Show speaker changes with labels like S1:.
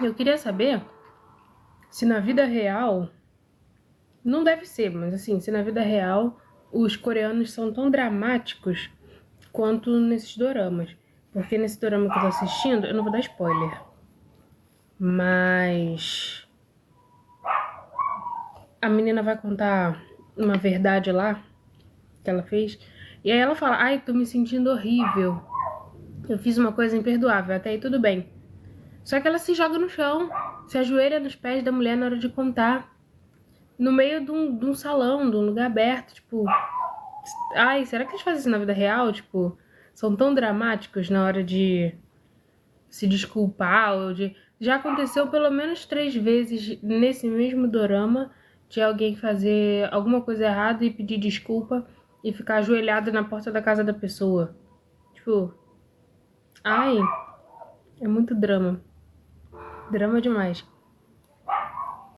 S1: Eu queria saber se na vida real, não deve ser, mas assim, se na vida real os coreanos são tão dramáticos quanto nesses doramas. Porque nesse dorama que eu tô assistindo, eu não vou dar spoiler, mas a menina vai contar uma verdade lá que ela fez. E aí ela fala, ai, tô me sentindo horrível. Eu fiz uma coisa imperdoável, até aí tudo bem. Só que ela se joga no chão, se ajoelha nos pés da mulher na hora de contar. No meio de um salão, de um lugar aberto, tipo... Ai, será que eles fazem isso na vida real? Tipo, são tão dramáticos na hora de se desculpar ou de... Já aconteceu pelo menos 3 vezes nesse mesmo dorama de alguém fazer alguma coisa errada e pedir desculpa e ficar ajoelhado na porta da casa da pessoa. Tipo, ai, é muito drama. Drama demais.